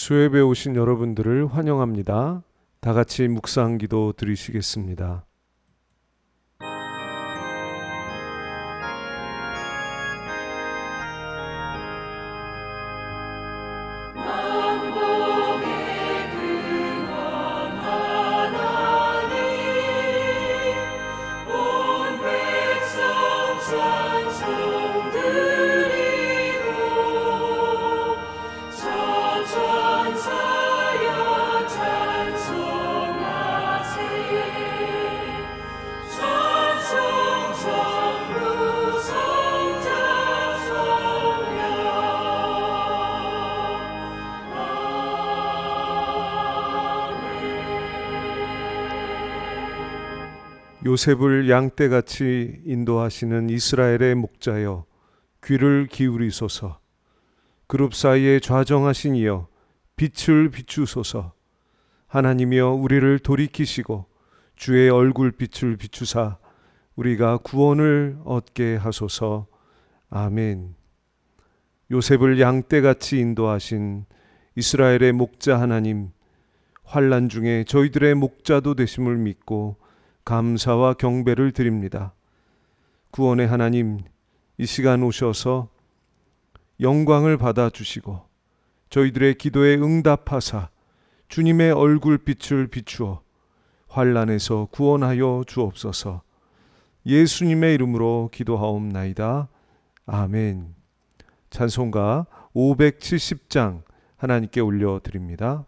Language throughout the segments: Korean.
수협에 오신 여러분들을 환영합니다. 다 같이 묵상 기도 드리시겠습니다. 요셉을 양떼같이 인도하시는 이스라엘의 목자여, 귀를 기울이소서. 그룹 사이에 좌정하신 이여, 빛을 비추소서. 하나님이여, 우리를 돌이키시고 주의 얼굴빛을 비추사 우리가 구원을 얻게 하소서. 아멘. 요셉을 양떼같이 인도하신 이스라엘의 목자 하나님, 환난 중에 저희들의 목자도 되심을 믿고 감사와 경배를 드립니다. 구원의 하나님, 이 시간 오셔서 영광을 받아주시고 저희들의 기도에 응답하사 주님의 얼굴빛을 비추어 환난에서 구원하여 주옵소서. 예수님의 이름으로 기도하옵나이다. 아멘. 찬송가 570장 하나님께 올려드립니다.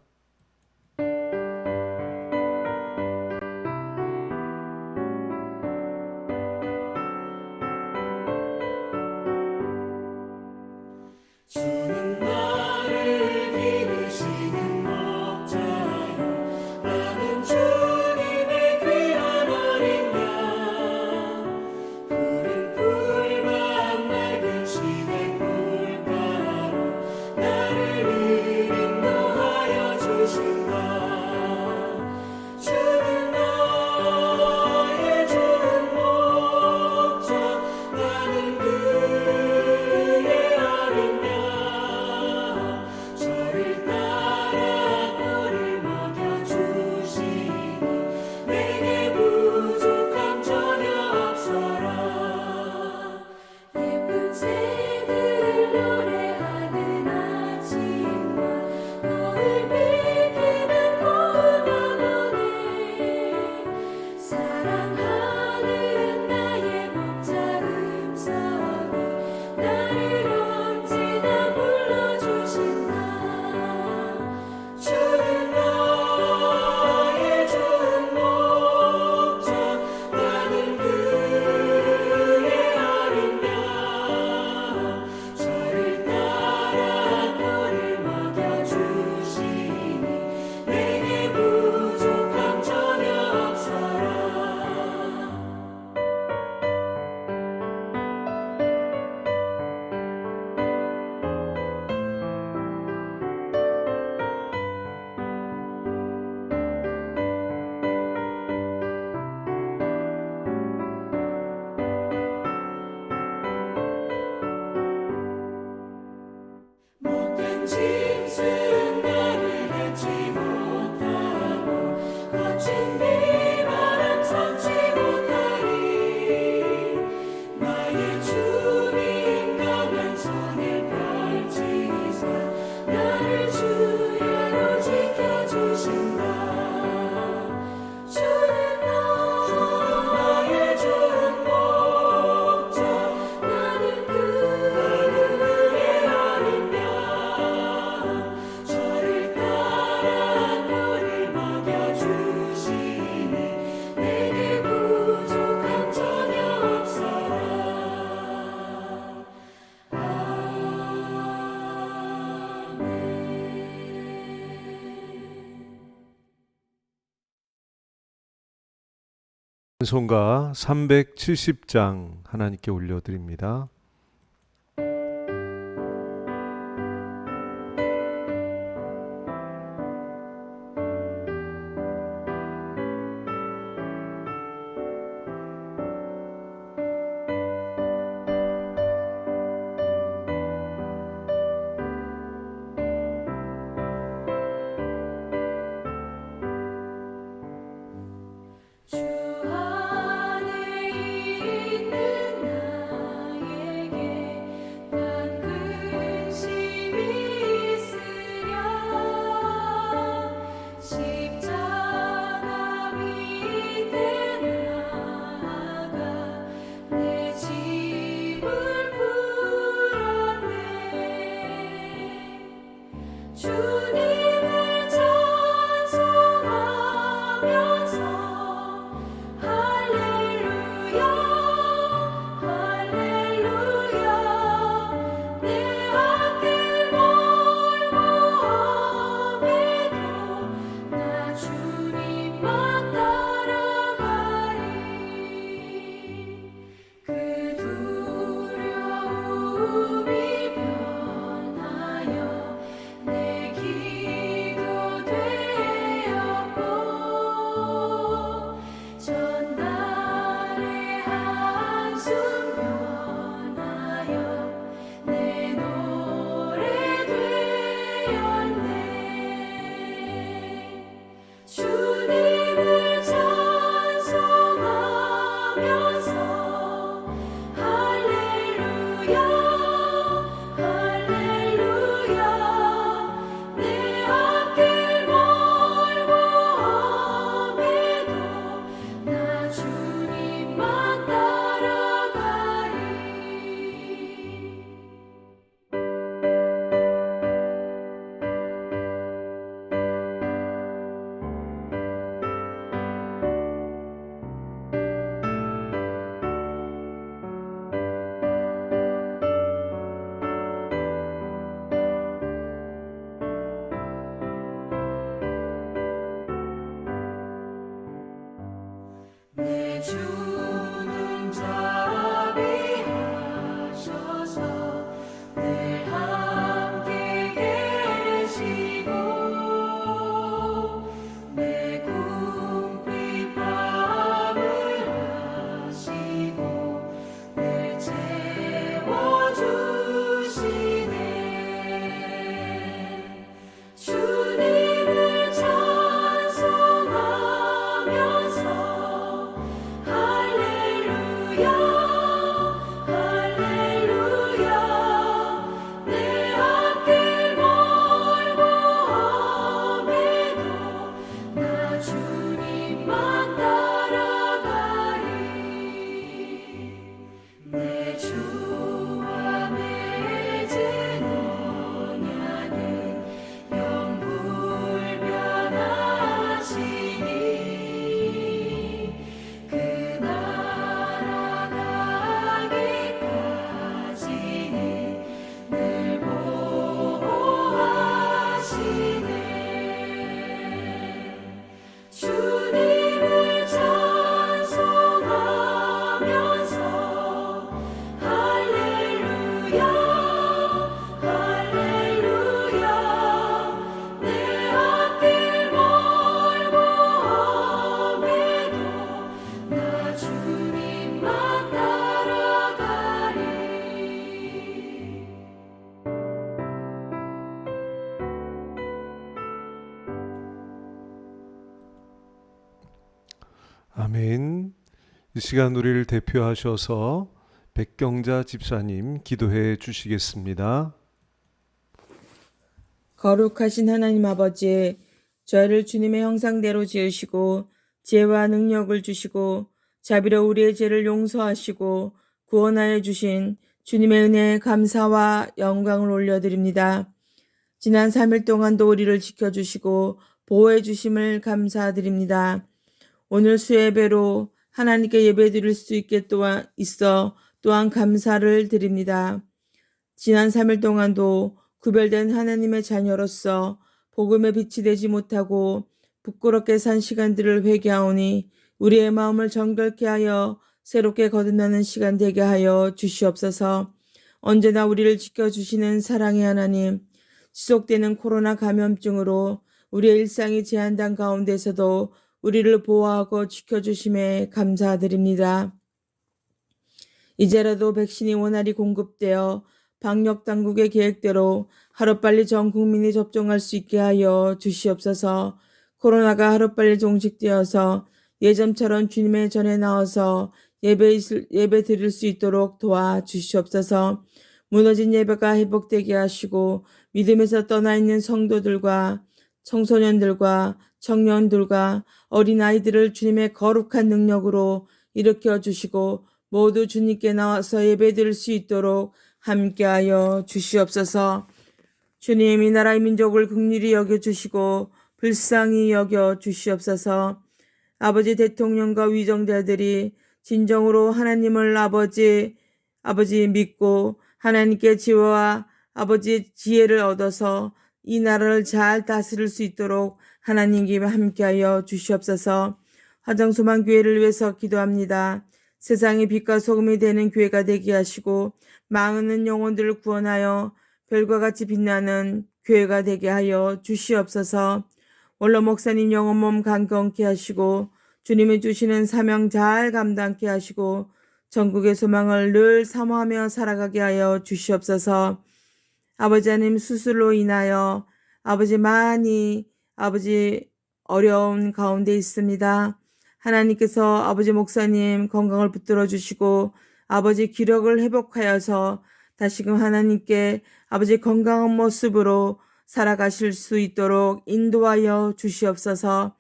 찬송가 370장 하나님께 올려드립니다. 주 안에 있는 나에게 난 근심이 있으랴. 십자가 밑에 나아가 내 짐을 풀었네. 주님을 찬송하면서 할렐루야 할렐루야. 내 앞길 멀고 험해도 나 주님만 따라가리. 그 두려움이 변하여 내 기도 되었고, 전날의 한숨 변하여 내 노래 되었네. 주님을 찬송하면서 할렐루야 할렐루야. 내 앞길 멀고 험해도 나 주님만 따라가리. 내 주는 자비하셔서 늘 함께 계시고, 내 궁핍함을 아시고 늘 채워주시네. 주님을 찬송하면서 할렐루야 할렐루야. 내 앞길 멀고 험해도 나 주님만 따라가리. 내 주와 맺은 언약은 영불변하시니, 그 나라 가기까지는 늘 보호하시네. 주님을 찬송하면서 할렐루야 할렐루야. 내 앞길 멀고 험해도 나 주님만 따라가리. 아멘. 이 시간 우리를 대표하셔서 백경자 집사님 기도해 주시겠습니다. 거룩하신 하나님 아버지, 저희를 주님의 형상대로 지으시고 지혜와 능력을 주시고 자비로 우리의 죄를 용서하시고 구원하여 주신 주님의 은혜에 감사와 영광을 올려드립니다. 지난 3일 동안도 우리를 지켜주시고 보호해 주심을 감사드립니다. 오늘 수예배로 하나님께 예배드릴 수 있게 또한 감사를 드립니다. 지난 3일 동안도 구별된 하나님의 자녀로서 복음에 빛이 되지 못하고 부끄럽게 산 시간들을 회개하오니 우리의 마음을 정결케 하여 새롭게 거듭나는 시간 되게 하여 주시옵소서. 언제나 우리를 지켜주시는 사랑의 하나님, 지속되는 코로나 감염증으로 우리의 일상이 제한된 가운데서도 우리를 보호하고 지켜주심에 감사드립니다. 이제라도 백신이 원활히 공급되어 방역당국의 계획대로 하루빨리 전 국민이 접종할 수 있게 하여 주시옵소서. 코로나가 하루빨리 종식되어서 예전처럼 주님의 전에 나와서 예배 드릴 수 있도록 도와주시옵소서. 무너진 예배가 회복되게 하시고 믿음에서 떠나 있는 성도들과 청소년들과 청년들과 어린아이들을 주님의 거룩한 능력으로 일으켜 주시고 모두 주님께 나와서 예배 드릴 수 있도록 함께하여 주시옵소서. 주님, 이 나라의 민족을 긍휼히 여겨주시고 불쌍히 여겨주시옵소서. 아버지, 대통령과 위정자들이 진정으로 하나님을 아버지 믿고 하나님께 지혜와 아버지의 지혜를 얻어서 이 나라를 잘 다스릴 수 있도록 하나님께 함께하여 주시옵소서. 화정소망교회를 위해서 기도합니다. 세상의 빛과 소금이 되는 교회가 되게 하시고 많은 영혼들을 구원하여 별과 같이 빛나는 교회가 되게 하여 주시옵소서. 원로 목사님 영혼 몸 강건케 하시고 주님이 주시는 사명 잘 감당케 하시고 전국의 소망을 늘 사모하며 살아가게 하여 주시옵소서. 아버지 하나님, 수술로 인하여 많이 어려운 가운데 있습니다. 하나님께서 아버지 목사님 건강을 붙들어 주시고 아버지 기력을 회복하여서 다시금 하나님께 아버지 건강한 모습으로 살아가실 수 있도록 인도하여 주시옵소서.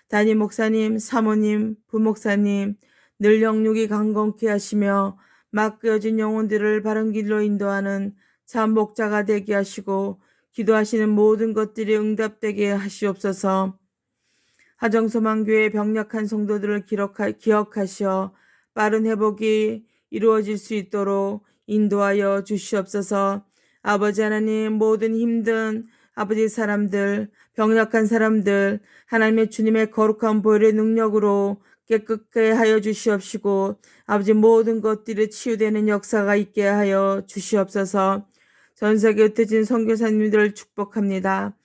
담임 목사님, 사모님, 부목사님 늘 영육이 강건케 하시며 막그어진 영혼들을 바른 길로 인도하는 참 목자가 되게 하시고 기도하시는 모든 것들이 응답되게 하시옵소서. 하정소망교회 병력한 성도들을 기억하시어 빠른 회복이 이루어질 수 있도록 인도하여 주시옵소서. 아버지 하나님, 모든 힘든 아버지 사람들, 병력한 사람들 하나님의 주님의 거룩한 보혈의 능력으로 깨끗게 하여 주시옵시고 아버지 모든 것들이 치유되는 역사가 있게 하여 주시옵소서. 전 세계 흩어진 선교사님들을 축복합니다.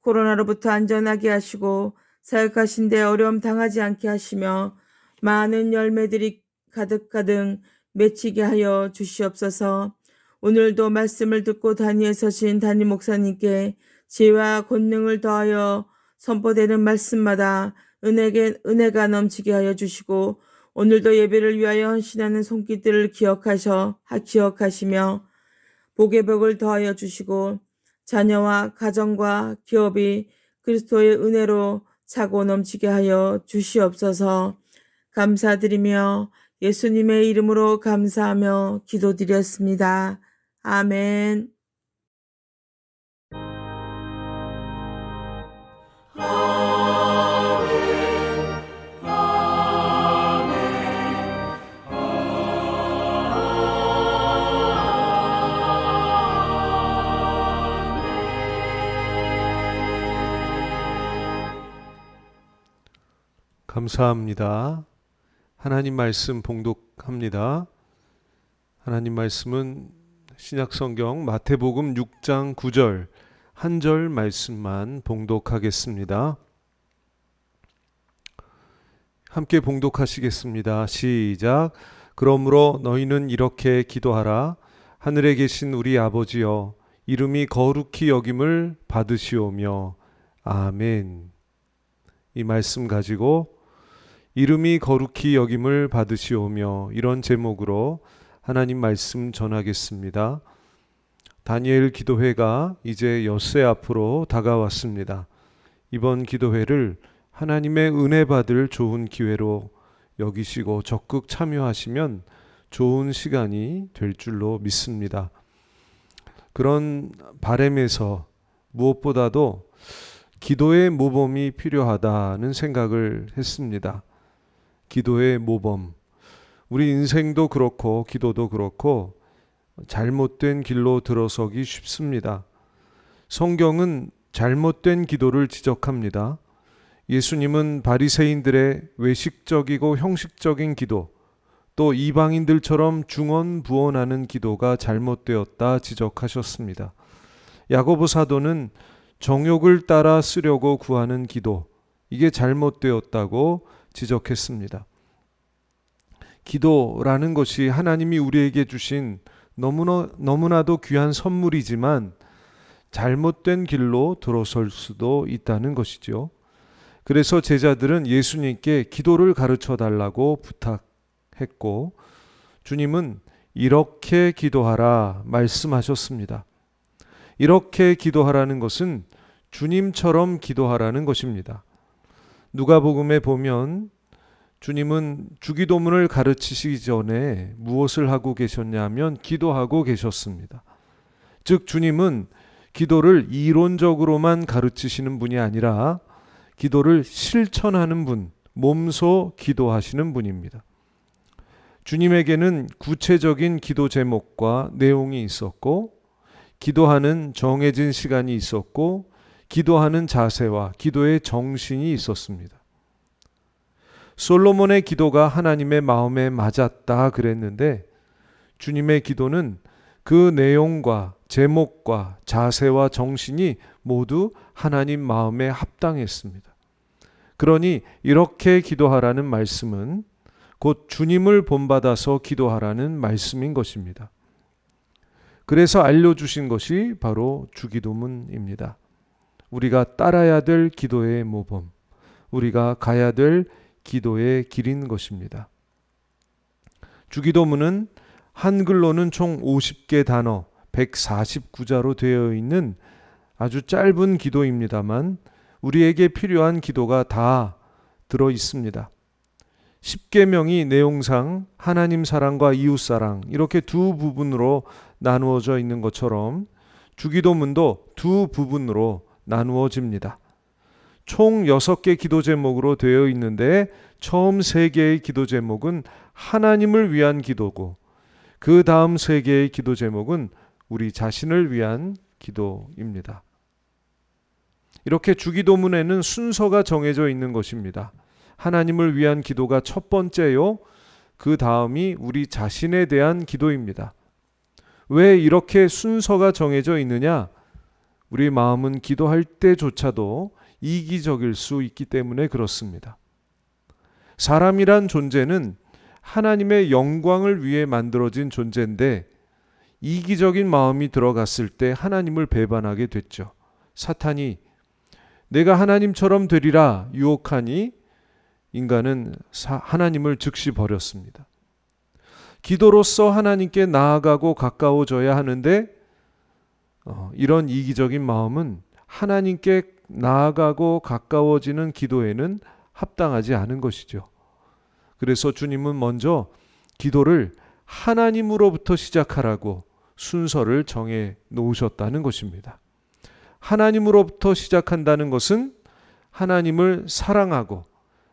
코로나로부터 안전하게 하시고 사역하신 데 어려움 당하지 않게 하시며 많은 열매들이 가득가득 맺히게 하여 주시옵소서. 오늘도 말씀을 듣고 단위에 서신 담임 목사님께 지혜와 권능을 더하여 선포되는 말씀마다 은혜가 넘치게 하여 주시고 오늘도 예배를 위하여 헌신하는 손길들을 기억하시며 복의 복을 더하여 주시고 자녀와 가정과 기업이 그리스도의 은혜로 차고 넘치게 하여 주시옵소서. 감사드리며 예수님의 이름으로 감사하며 기도드렸습니다. 아멘. 감사합니다. 하나님 말씀 봉독합니다. 하나님 말씀은 신약성경 마태복음 6장 9절 한 절 말씀만 봉독하겠습니다. 함께 봉독하시겠습니다. 시작. 그러므로 너희는 이렇게 기도하라. 하늘에 계신 우리 아버지여, 이름이 거룩히 여김을 받으시오며. 아멘. 이 말씀 가지고 이름이 거룩히 여김을 받으시오며, 이런 제목으로 하나님 말씀 전하겠습니다. 다니엘 기도회가 이제 엿새 앞으로 다가왔습니다. 이번 기도회를 하나님의 은혜 받을 좋은 기회로 여기시고 적극 참여하시면 좋은 시간이 될 줄로 믿습니다. 그런 바람에서 무엇보다도 기도의 모범이 필요하다는 생각을 했습니다. 기도의 모범. 우리 인생도 그렇고 기도도 그렇고 잘못된 길로 들어서기 쉽습니다. 성경은 잘못된 기도를 지적합니다. 예수님은 바리새인들의 외식적이고 형식적인 기도, 또 이방인들처럼 중언부언하는 기도가 잘못되었다 지적하셨습니다. 야고보 사도는 정욕을 따라 쓰려고 구하는 기도, 이게 잘못되었다고 지적했습니다. 기도라는 것이 하나님이 우리에게 주신 너무나도 귀한 선물이지만 잘못된 길로 들어설 수도 있다는 것이죠. 그래서 제자들은 예수님께 기도를 가르쳐 달라고 부탁했고 주님은 이렇게 기도하라 말씀하셨습니다. 이렇게 기도하라는 것은 주님처럼 기도하라는 것입니다. 누가복음에 보면 주님은 주기도문을 가르치시기 전에 무엇을 하고 계셨냐면 기도하고 계셨습니다. 즉 주님은 기도를 이론적으로만 가르치시는 분이 아니라 기도를 실천하는 분, 몸소 기도하시는 분입니다. 주님에게는 구체적인 기도 제목과 내용이 있었고 기도하는 정해진 시간이 있었고 기도하는 자세와 기도의 정신이 있었습니다. 솔로몬의 기도가 하나님의 마음에 맞았다 그랬는데 주님의 기도는 그 내용과 제목과 자세와 정신이 모두 하나님 마음에 합당했습니다. 그러니 이렇게 기도하라는 말씀은 곧 주님을 본받아서 기도하라는 말씀인 것입니다. 그래서 알려주신 것이 바로 주기도문입니다. 우리가 따라야 될 기도의 모범, 우리가 가야 될 기도의 길인 것입니다. 주기도문은 한글로는 총 50개 단어 149자로 되어 있는 아주 짧은 기도입니다만 우리에게 필요한 기도가 다 들어 있습니다. 10계명이 내용상 하나님 사랑과 이웃 사랑 이렇게 두 부분으로 나누어져 있는 것처럼 주기도문도 두 부분으로 나누어집니다. 총 6개 기도 제목으로 되어 있는데 처음 3개의 기도 제목은 하나님을 위한 기도고 그 다음 3개의 기도 제목은 우리 자신을 위한 기도입니다. 이렇게 주기도문에는 순서가 정해져 있는 것입니다. 하나님을 위한 기도가 첫 번째요. 그 다음이 우리 자신에 대한 기도입니다. 왜 이렇게 순서가 정해져 있느냐? 우리 마음은 기도할 때조차도 이기적일 수 있기 때문에 그렇습니다. 사람이란 존재는 하나님의 영광을 위해 만들어진 존재인데 이기적인 마음이 들어갔을 때 하나님을 배반하게 됐죠. 사탄이 내가 하나님처럼 되리라 유혹하니 인간은 하나님을 즉시 버렸습니다. 기도로서 하나님께 나아가고 가까워져야 하는데 이런 이기적인 마음은 하나님께 나아가고 가까워지는 기도에는 합당하지 않은 것이죠. 그래서 주님은 먼저 기도를 하나님으로부터 시작하라고 순서를 정해 놓으셨다는 것입니다. 하나님으로부터 시작한다는 것은 하나님을 사랑하고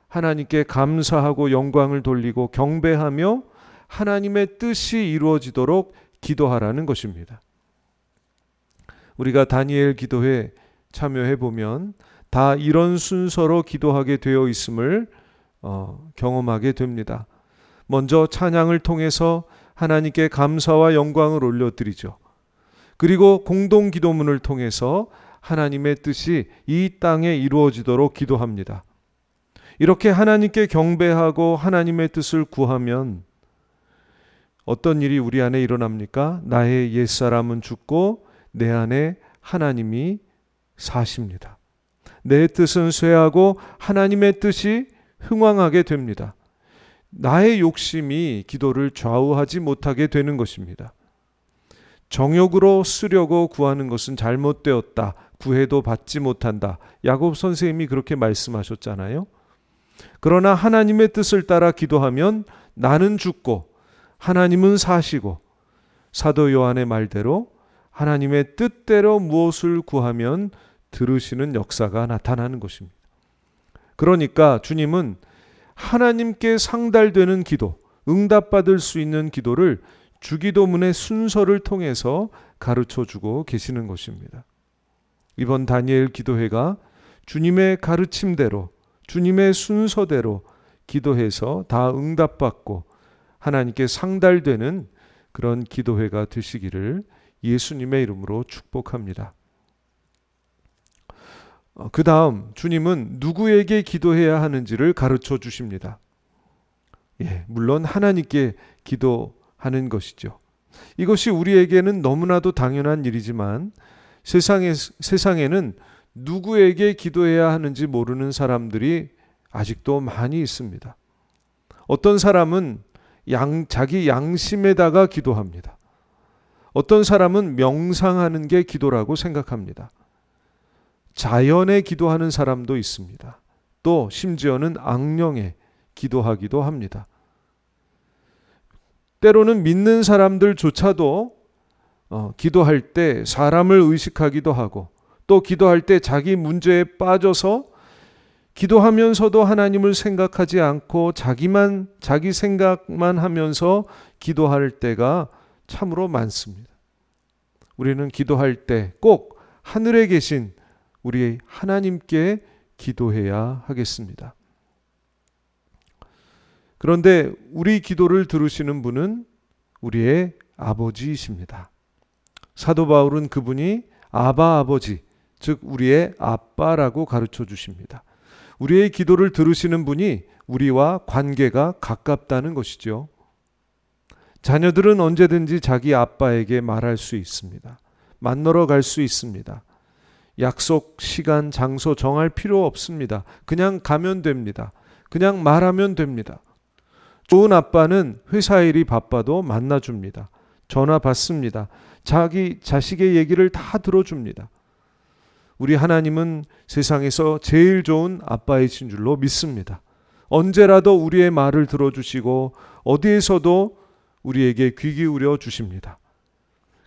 하나님께 감사하고 영광을 돌리고 경배하며 하나님의 뜻이 이루어지도록 기도하라는 것입니다. 우리가 다니엘 기도에 참여해 보면 다 이런 순서로 기도하게 되어 있음을 경험하게 됩니다. 먼저 찬양을 통해서 하나님께 감사와 영광을 올려드리죠. 그리고 공동 기도문을 통해서 하나님의 뜻이 이 땅에 이루어지도록 기도합니다. 이렇게 하나님께 경배하고 하나님의 뜻을 구하면 어떤 일이 우리 안에 일어납니까? 나의 옛사람은 죽고 내 안에 하나님이 사십니다. 내 뜻은 쇠하고 하나님의 뜻이 흥왕하게 됩니다. 나의 욕심이 기도를 좌우하지 못하게 되는 것입니다. 정욕으로 쓰려고 구하는 것은 잘못되었다. 구해도 받지 못한다. 야곱 선생님이 그렇게 말씀하셨잖아요. 그러나 하나님의 뜻을 따라 기도하면 나는 죽고 하나님은 사시고 사도 요한의 말대로 하나님의 뜻대로 무엇을 구하면 들으시는 역사가 나타나는 것입니다. 그러니까 주님은 하나님께 상달되는 기도, 응답받을 수 있는 기도를 주기도문의 순서를 통해서 가르쳐주고 계시는 것입니다. 이번 다니엘 기도회가 주님의 가르침대로 주님의 순서대로 기도해서 다 응답받고 하나님께 상달되는 그런 기도회가 되시기를 예수님의 이름으로 축복합니다. 그 다음 주님은 누구에게 기도해야 하는지를 가르쳐 주십니다. 물론 하나님께 기도하는 것이죠. 이것이 우리에게는 너무나도 당연한 일이지만 세상에는 누구에게 기도해야 하는지 모르는 사람들이 아직도 많이 있습니다. 어떤 사람은 자기 양심에다가 기도합니다. 어떤 사람은 명상하는 게 기도라고 생각합니다. 자연에 기도하는 사람도 있습니다. 또 심지어는 악령에 기도하기도 합니다. 때로는 믿는 사람들조차도 기도할 때 사람을 의식하기도 하고, 또 기도할 때 자기 문제에 빠져서 기도하면서도 하나님을 생각하지 않고 자기 생각만 하면서 기도할 때가 참으로 많습니다. 우리는 기도할 때 꼭 하늘에 계신 우리 하나님께 기도해야 하겠습니다. 그런데 우리 기도를 들으시는 분은 우리의 아버지이십니다. 사도 바울은 그분이 아바 아버지, 즉 우리의 아빠라고 가르쳐 주십니다. 우리의 기도를 들으시는 분이 우리와 관계가 가깝다는 것이죠. 자녀들은 언제든지 자기 아빠에게 말할 수 있습니다. 만나러 갈 수 있습니다. 약속, 시간, 장소 정할 필요 없습니다. 그냥 가면 됩니다. 그냥 말하면 됩니다. 좋은 아빠는 회사 일이 바빠도 만나줍니다. 전화 받습니다. 자기 자식의 얘기를 다 들어줍니다. 우리 하나님은 세상에서 제일 좋은 아빠이신 줄로 믿습니다. 언제라도 우리의 말을 들어주시고 어디에서도 우리에게 귀 기울여 주십니다.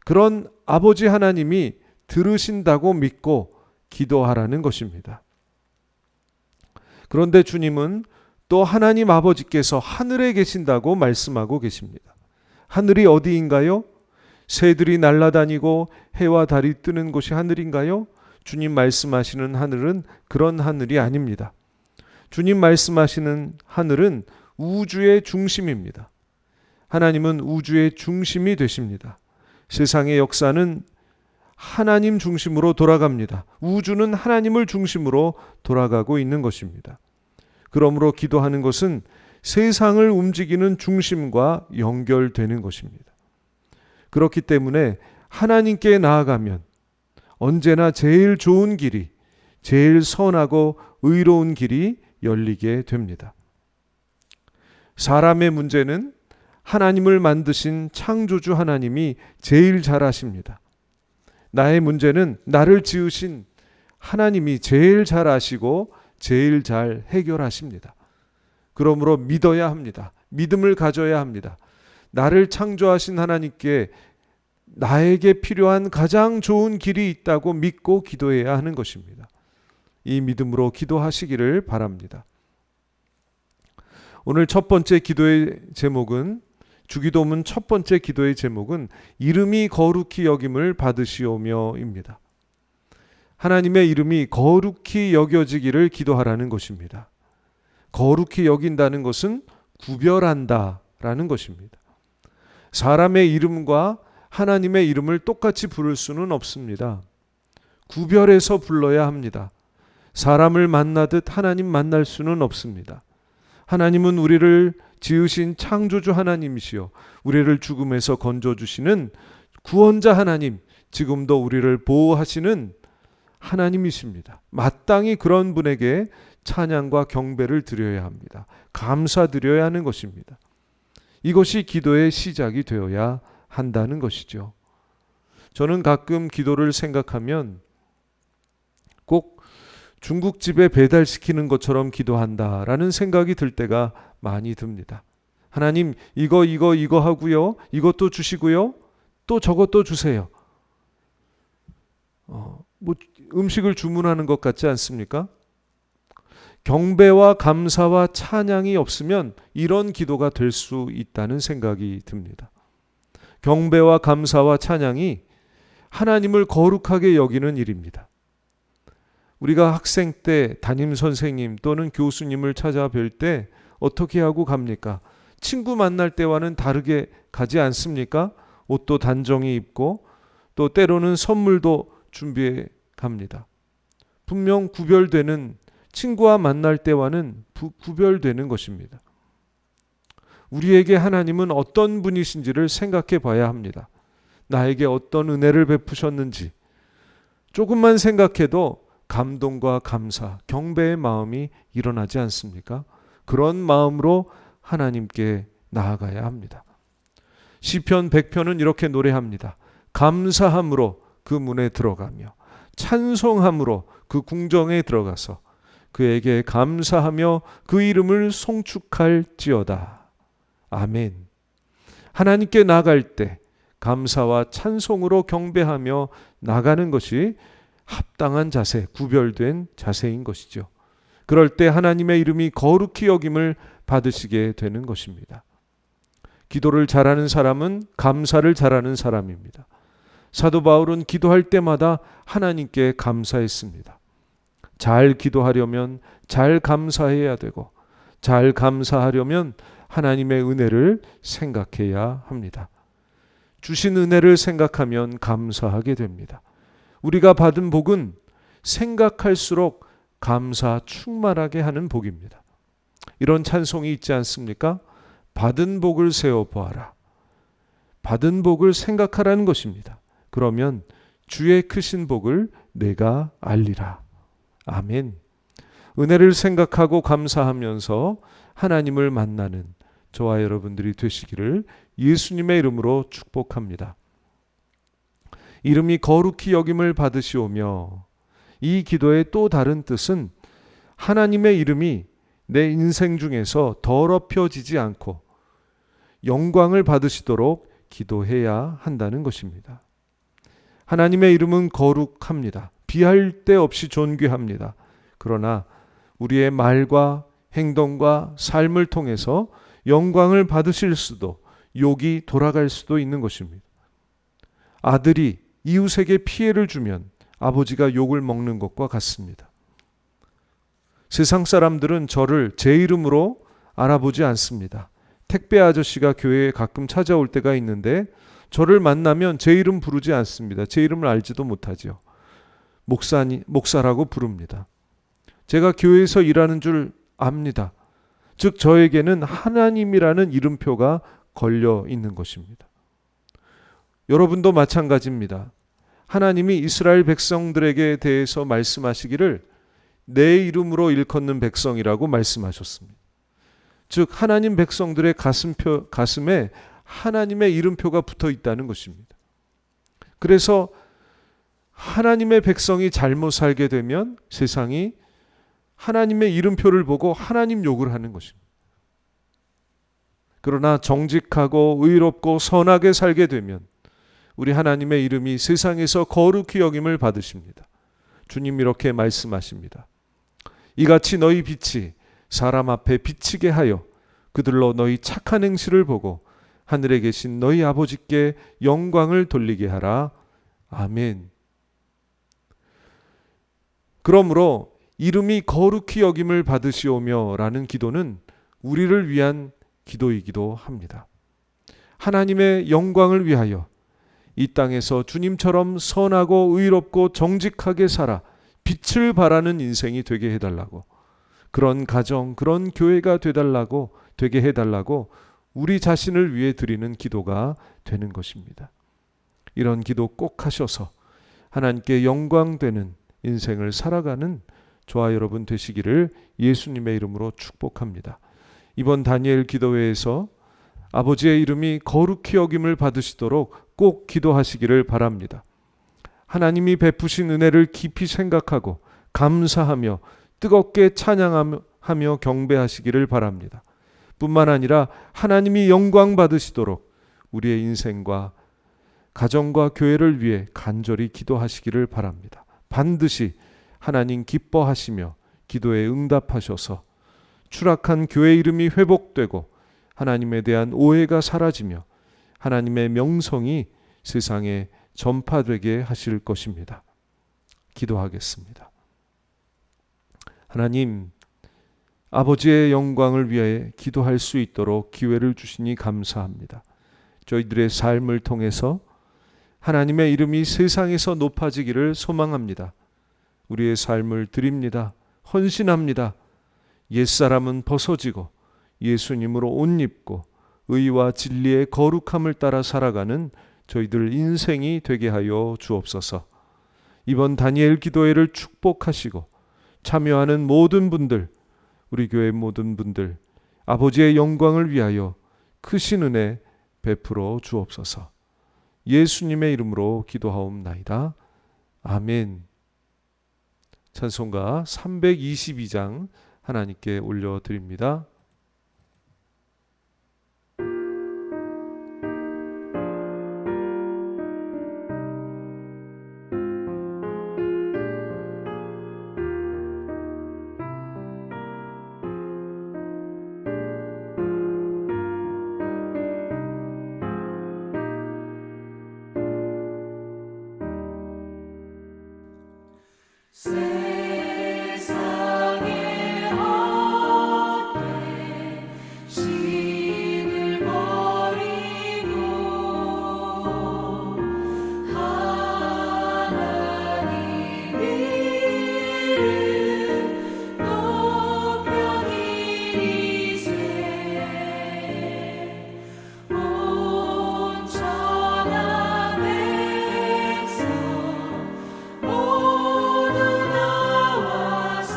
그런 아버지 하나님이 들으신다고 믿고 기도하라는 것입니다. 그런데 주님은 또 하나님 아버지께서 하늘에 계신다고 말씀하고 계십니다. 하늘이 어디인가요? 새들이 날아다니고 해와 달이 뜨는 곳이 하늘인가요? 주님 말씀하시는 하늘은 그런 하늘이 아닙니다. 주님 말씀하시는 하늘은 우주의 중심입니다. 하나님은 우주의 중심이 되십니다. 세상의 역사는 하나님 중심으로 돌아갑니다. 우주는 하나님을 중심으로 돌아가고 있는 것입니다. 그러므로 기도하는 것은 세상을 움직이는 중심과 연결되는 것입니다. 그렇기 때문에 하나님께 나아가면 언제나 제일 좋은 길이, 제일 선하고 의로운 길이 열리게 됩니다. 사람의 문제는 하나님을 만드신 창조주 하나님이 제일 잘 아십니다. 나의 문제는 나를 지으신 하나님이 제일 잘 아시고 제일 잘 해결하십니다. 그러므로 믿어야 합니다. 믿음을 가져야 합니다. 나를 창조하신 하나님께 나에게 필요한 가장 좋은 길이 있다고 믿고 기도해야 하는 것입니다. 이 믿음으로 기도하시기를 바랍니다. 오늘 첫 번째 기도의 제목은, 주기도문 첫 번째 기도의 제목은 이름이 거룩히 여김을 받으시오며입니다. 하나님의 이름이 거룩히 여겨지기를 기도하라는 것입니다. 거룩히 여긴다는 것은 구별한다라는 것입니다. 사람의 이름과 하나님의 이름을 똑같이 부를 수는 없습니다. 구별해서 불러야 합니다. 사람을 만나듯 하나님 만날 수는 없습니다. 하나님은 우리를 지으신 창조주 하나님이시요, 우리를 죽음에서 건져주시는 구원자 하나님, 지금도 우리를 보호하시는 하나님이십니다. 마땅히 그런 분에게 찬양과 경배를 드려야 합니다. 감사드려야 하는 것입니다. 이것이 기도의 시작이 되어야 한다는 것이죠. 저는 가끔 기도를 생각하면 꼭 중국집에 배달시키는 것처럼 기도한다라는 생각이 들 때가 많이 듭니다. 하나님, 이거 하고요, 이것도 주시고요, 또 저것도 주세요. 음식을 주문하는 것 같지 않습니까? 경배와 감사와 찬양이 없으면 이런 기도가 될 수 있다는 생각이 듭니다. 경배와 감사와 찬양이 하나님을 거룩하게 여기는 일입니다. 우리가 학생 때 담임 선생님 또는 교수님을 찾아뵐 때 어떻게 하고 갑니까? 친구 만날 때와는 다르게 가지 않습니까? 옷도 단정히 입고 또 때로는 선물도 준비해 갑니다. 분명 구별되는, 친구와 만날 때와는 구별되는 것입니다. 우리에게 하나님은 어떤 분이신지를 생각해 봐야 합니다. 나에게 어떤 은혜를 베푸셨는지 조금만 생각해도 감동과 감사, 경배의 마음이 일어나지 않습니까? 그런 마음으로 하나님께 나아가야 합니다. 시편 100편은 이렇게 노래합니다. 감사함으로 그 문에 들어가며 찬송함으로 그 궁정에 들어가서 그에게 감사하며 그 이름을 송축할지어다. 아멘. 하나님께 나갈 때 감사와 찬송으로 경배하며 나가는 것이 합당한 자세, 구별된 자세인 것이죠. 그럴 때 하나님의 이름이 거룩히 여김을 받으시게 되는 것입니다. 기도를 잘하는 사람은 감사를 잘하는 사람입니다. 사도 바울은 기도할 때마다 하나님께 감사했습니다. 잘 기도하려면 잘 감사해야 되고, 잘 감사하려면 하나님의 은혜를 생각해야 합니다. 주신 은혜를 생각하면 감사하게 됩니다. 우리가 받은 복은 생각할수록 감사 충만하게 하는 복입니다. 이런 찬송이 있지 않습니까? 받은 복을 세어 보아라. 받은 복을 생각하라는 것입니다. 그러면 주의 크신 복을 내가 알리라. 아멘. 은혜를 생각하고 감사하면서 하나님을 만나는 저와 여러분들이 되시기를 예수님의 이름으로 축복합니다. 이름이 거룩히 여김을 받으시오며, 이 기도의 또 다른 뜻은 하나님의 이름이 내 인생 중에서 더럽혀지지 않고 영광을 받으시도록 기도해야 한다는 것입니다. 하나님의 이름은 거룩합니다. 비할 데 없이 존귀합니다. 그러나 우리의 말과 행동과 삶을 통해서 영광을 받으실 수도, 욕이 돌아갈 수도 있는 것입니다. 아들이 이웃에게 피해를 주면 아버지가 욕을 먹는 것과 같습니다. 세상 사람들은 저를 제 이름으로 알아보지 않습니다. 택배 아저씨가 교회에 가끔 찾아올 때가 있는데 저를 만나면 제 이름 부르지 않습니다. 제 이름을 알지도 못하죠. 목사라고 부릅니다. 제가 교회에서 일하는 줄 압니다. 즉 저에게는 하나님이라는 이름표가 걸려 있는 것입니다. 여러분도 마찬가지입니다. 하나님이 이스라엘 백성들에게 대해서 말씀하시기를 내 이름으로 일컫는 백성이라고 말씀하셨습니다. 즉 하나님 백성들의 가슴에 하나님의 이름표가 붙어 있다는 것입니다. 그래서 하나님의 백성이 잘못 살게 되면 세상이 하나님의 이름표를 보고 하나님 욕을 하는 것입니다. 그러나 정직하고 의롭고 선하게 살게 되면 우리 하나님의 이름이 세상에서 거룩히 여김을 받으십니다. 주님 이렇게 말씀하십니다. 이같이 너희 빛이 사람 앞에 비치게 하여 그들로 너희 착한 행실을 보고 하늘에 계신 너희 아버지께 영광을 돌리게 하라. 아멘. 그러므로 이름이 거룩히 여김을 받으시오며 라는 기도는 우리를 위한 기도이기도 합니다. 하나님의 영광을 위하여 이 땅에서 주님처럼 선하고 의롭고 정직하게 살아 빛을 발하는 인생이 되게 해달라고, 그런 가정, 그런 교회가 되게 해달라고 우리 자신을 위해 드리는 기도가 되는 것입니다. 이런 기도 꼭 하셔서 하나님께 영광되는 인생을 살아가는 저와 여러분 되시기를 예수님의 이름으로 축복합니다. 이번 다니엘 기도회에서 아버지의 이름이 거룩히 여김을 받으시도록 꼭 기도하시기를 바랍니다. 하나님이 베푸신 은혜를 깊이 생각하고 감사하며 뜨겁게 찬양하며 경배하시기를 바랍니다. 뿐만 아니라 하나님이 영광 받으시도록 우리의 인생과 가정과 교회를 위해 간절히 기도하시기를 바랍니다. 반드시 하나님 기뻐하시며 기도에 응답하셔서 추락한 교회 이름이 회복되고 하나님에 대한 오해가 사라지며 하나님의 명성이 세상에 전파되게 하실 것입니다. 기도하겠습니다. 하나님, 아버지의 영광을 위해 기도할 수 있도록 기회를 주시니 감사합니다. 저희들의 삶을 통해서 하나님의 이름이 세상에서 높아지기를 소망합니다. 우리의 삶을 드립니다. 헌신합니다. 옛사람은 벗어지고 예수님으로 옷 입고 의와 진리의 거룩함을 따라 살아가는 저희들 인생이 되게 하여 주옵소서. 이번 다니엘 기도회를 축복하시고 참여하는 모든 분들, 우리 교회 모든 분들 아버지의 영광을 위하여 크신 은혜 베풀어 주옵소서. 예수님의 이름으로 기도하옵나이다. 아멘. 찬송가 322장 하나님께 올려드립니다. 세상의 헛된 신을 버리고 하나님 이름 높여 기리세 온 천하 백성 모두 나와서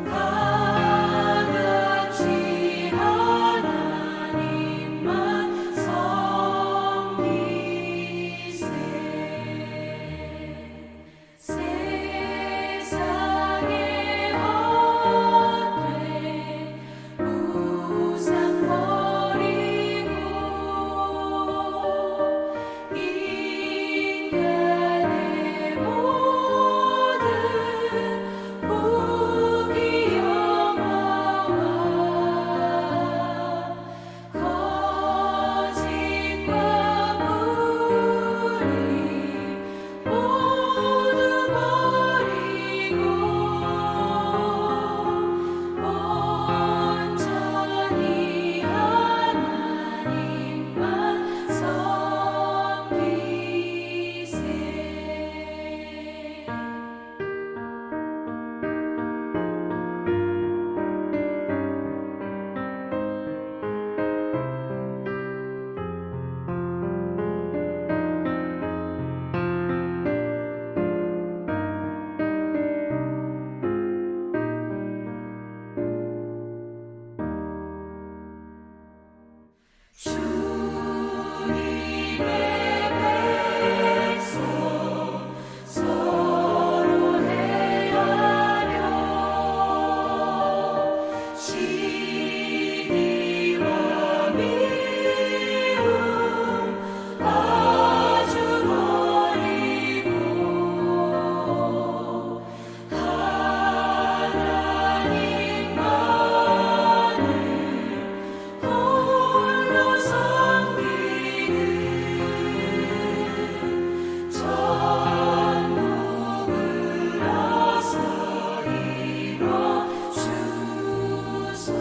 다같이 하나님만 섬기세. 세상의 헛된 우상 버리고 인간의 모든 부귀영화와 거짓과 불의 모두 버리고 온전히 하나님만 섬기세. 주님의 백성 서로 헤아려 시기와 미움 아주 버리고 하나님만을 홀로 섬기는 천국을 어서 이뤄 주소서.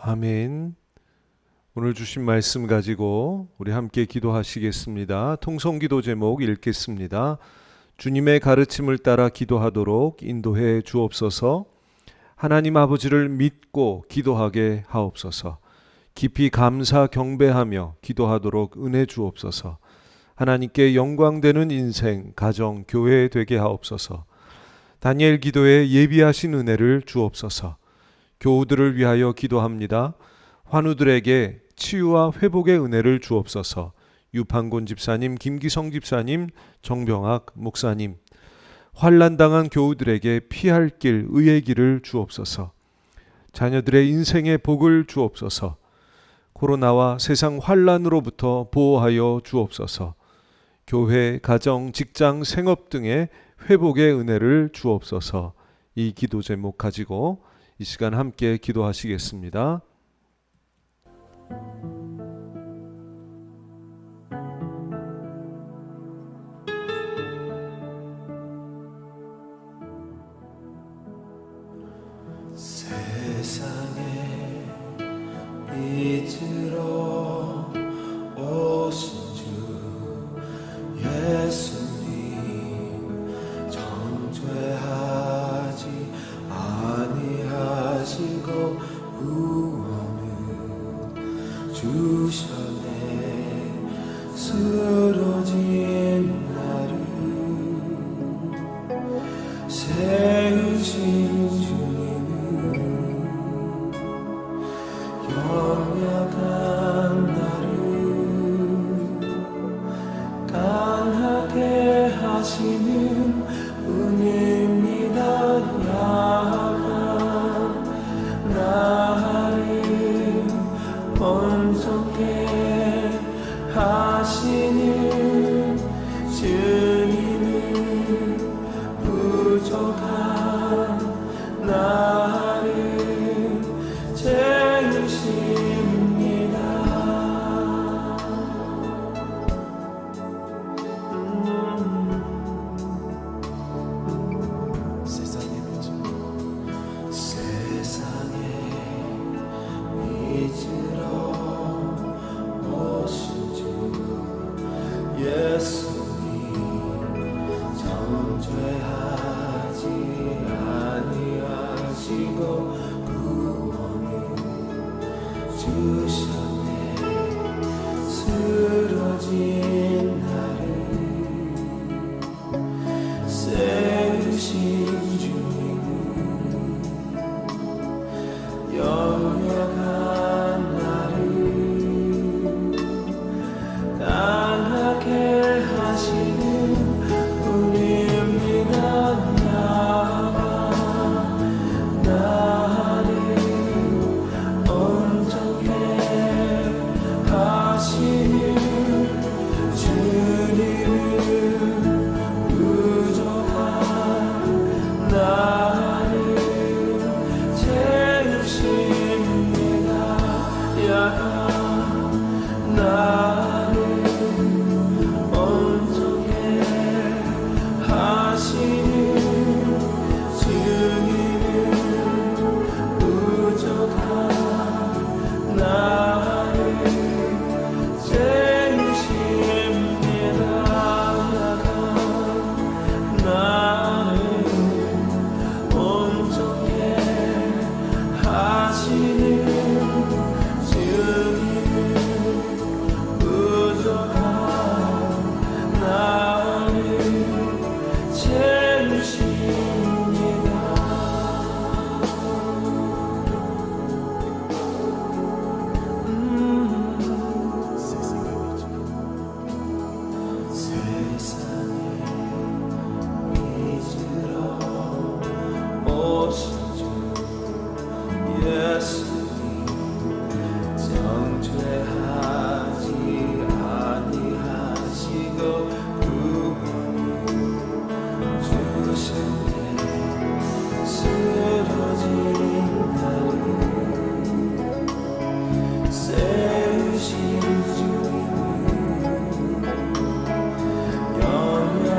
아멘. 오늘 주신 말씀 가지고 우리 함께 기도하시겠습니다. 통성기도 제목 읽겠습니다. 주님의 가르침을 따라 기도하도록 인도해 주옵소서. 하나님 아버지를 믿고 기도하게 하옵소서. 깊이 감사 경배하며 기도하도록 은혜 주옵소서. 하나님께 영광되는 인생, 가정, 교회 되게 하옵소서. 다니엘 기도에 예비하신 은혜를 주옵소서. 교우들을 위하여 기도합니다. 환우들에게 치유와 회복의 은혜를 주옵소서. 유판곤 집사님, 김기성 집사님, 정병학 목사님, 환난당한 교우들에게 피할 길, 의의 길을 주옵소서. 자녀들의 인생의 복을 주옵소서. 코로나와 세상 환난으로부터 보호하여 주옵소서. 교회, 가정, 직장, 생업 등의 회복의 은혜를 주옵소서. 이 기도 제목 가지고 이 시간 함께 기도하시겠습니다. 세상에 빛으로 오신 주 예수님 정죄하 쓰러진 나를 세우신 주님은 연약한 나를 강하게 하시는 은혜입니다. 약한 나를 번쩍게 하시는 주님은 부족한 나를 채우십니다. 세상의 빛으로 오신 주 예수님 정죄하지 아니하시고 구원을 주셨네. 쓰러진 나를 세우신 주님은 연약한 나를 강하게 하시는 은혜입니다. 약한 나를 온전케 하시는 주님은 부족한 나를 채우십니다. 약한 나를 온전케 하시는 주님은 부족한 나를 채우십니다. 약한 나를 온전케 하시는 주님은 부족한 나를 채우십니다. 세상의 빛으로 오신 주 예수님 정죄하지 아니하시고 구원을 주셨네. 쓰러진 나를 세우신 주님은 연약한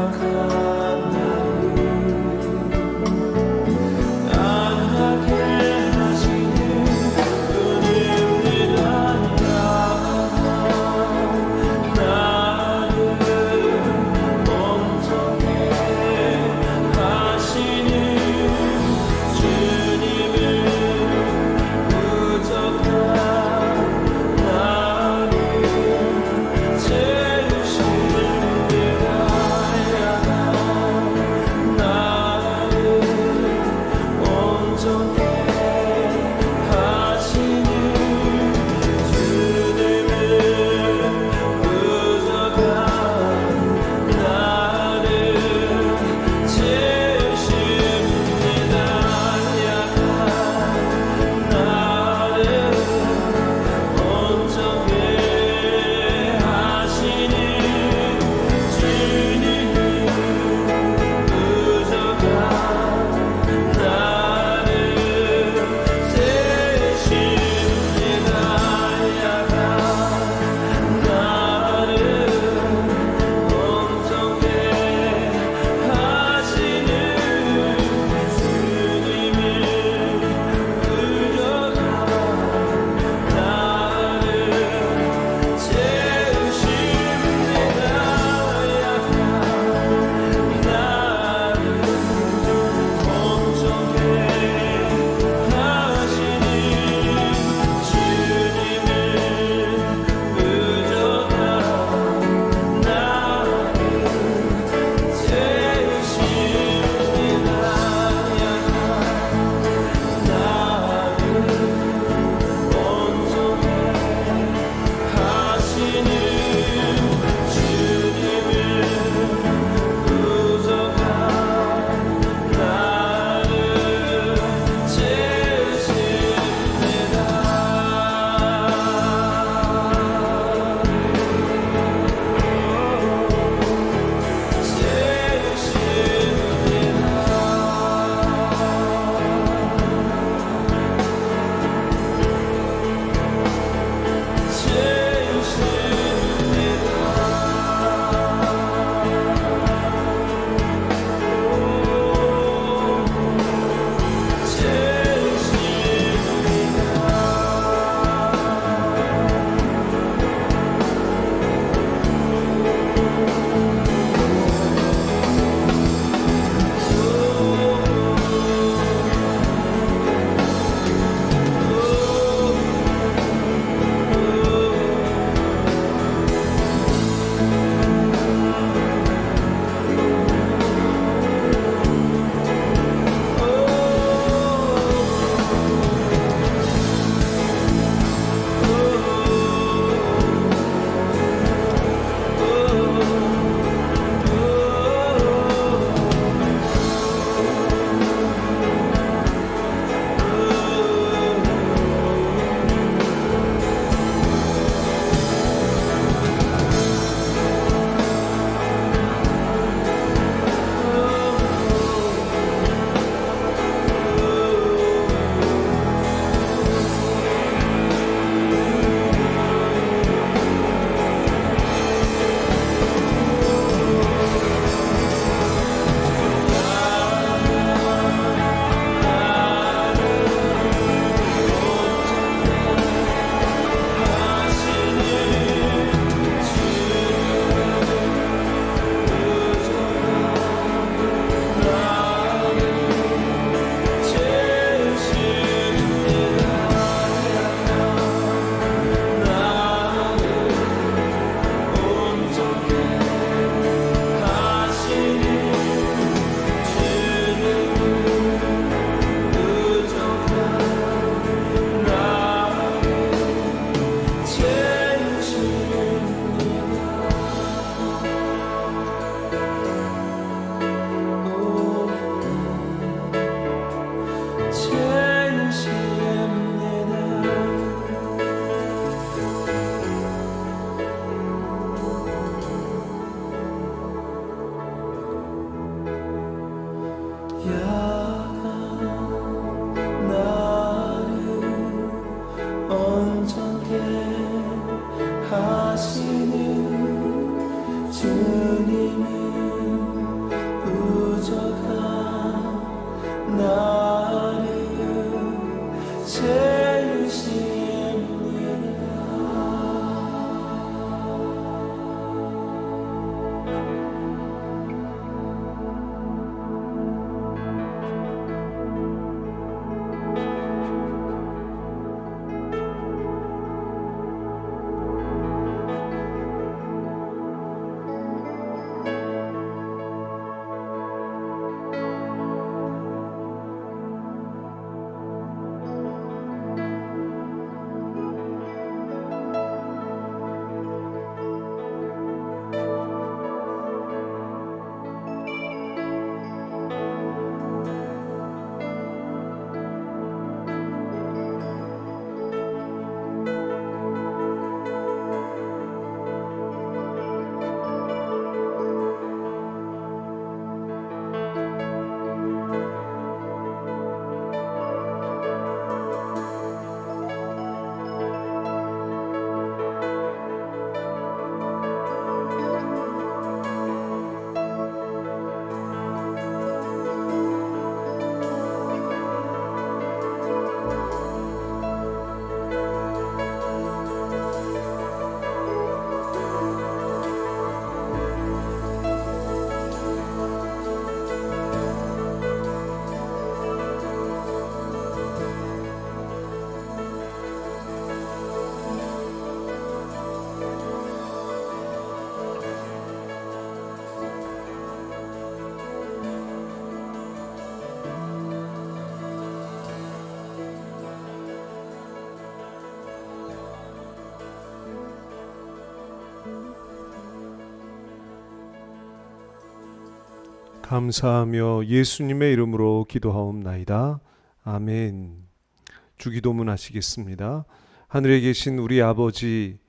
감사하며 예수님의 이름으로 기도하옵나이다. 아멘. 주기도문 하시겠습니다. 하늘에 계신 우리 아버지,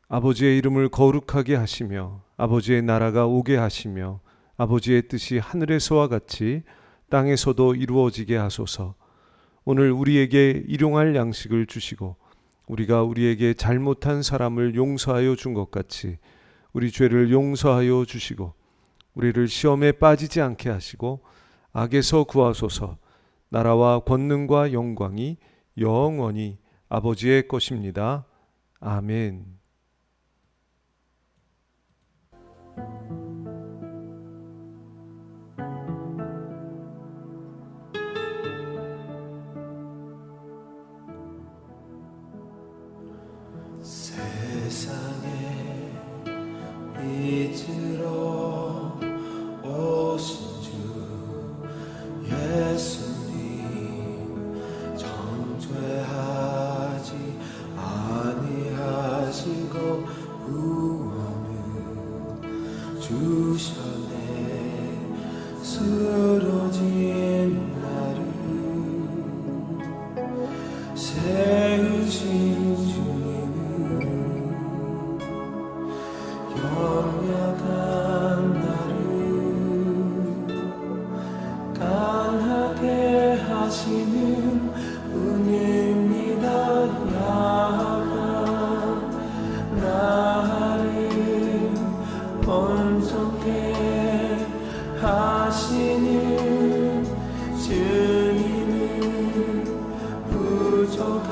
아버지의 이름을 거룩하게 하시며 아버지의 나라가 오게 하시며 아버지의 뜻이 하늘에서와 같이 땅에서도 이루어지게 하소서. 오늘 우리에게 일용할 양식을 주시고 우리가 우리에게 잘못한 사람을 용서하여 준 것 같이 우리 죄를 용서하여 주시고 우리를 시험에 빠지지 않게 하시고 악에서 구하소서. 나라와 권능과 영광이 영원히 아버지의 것입니다. 아멘. 세상에 빛으로 오신 주 예수님 정죄하지 아니하시고 구원을 주셨네. 쓰러진 나를 세우신 연약한 나를 강하게 하시는 은혜입니다. 약한 나를 온전케 하시는 주님은 부족한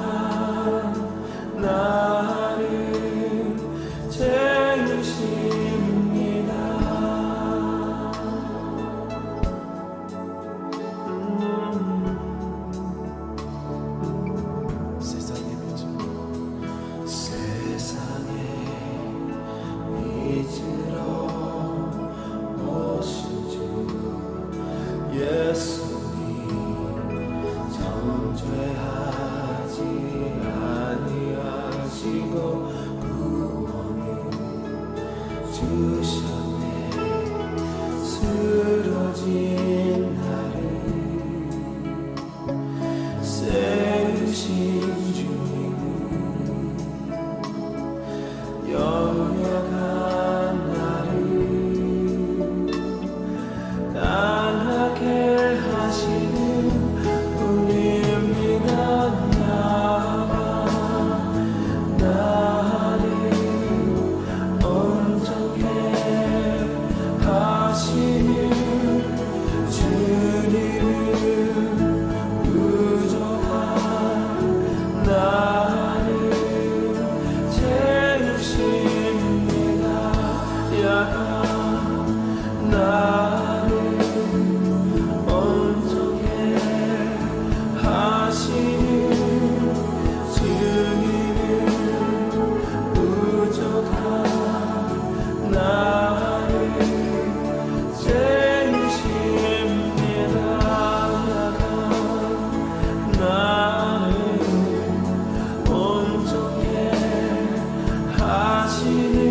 나를 쓰러진 나를 세우신 주님은 연약한 나를 강하게 하시는 은혜입니다. 나를 온전케 하시는 주님은 부족한 나를 채우십니다. 약한 나를 온전케 하시는 주님은 부족한 나를 채우십니다. 약한 나를 온전케 하시는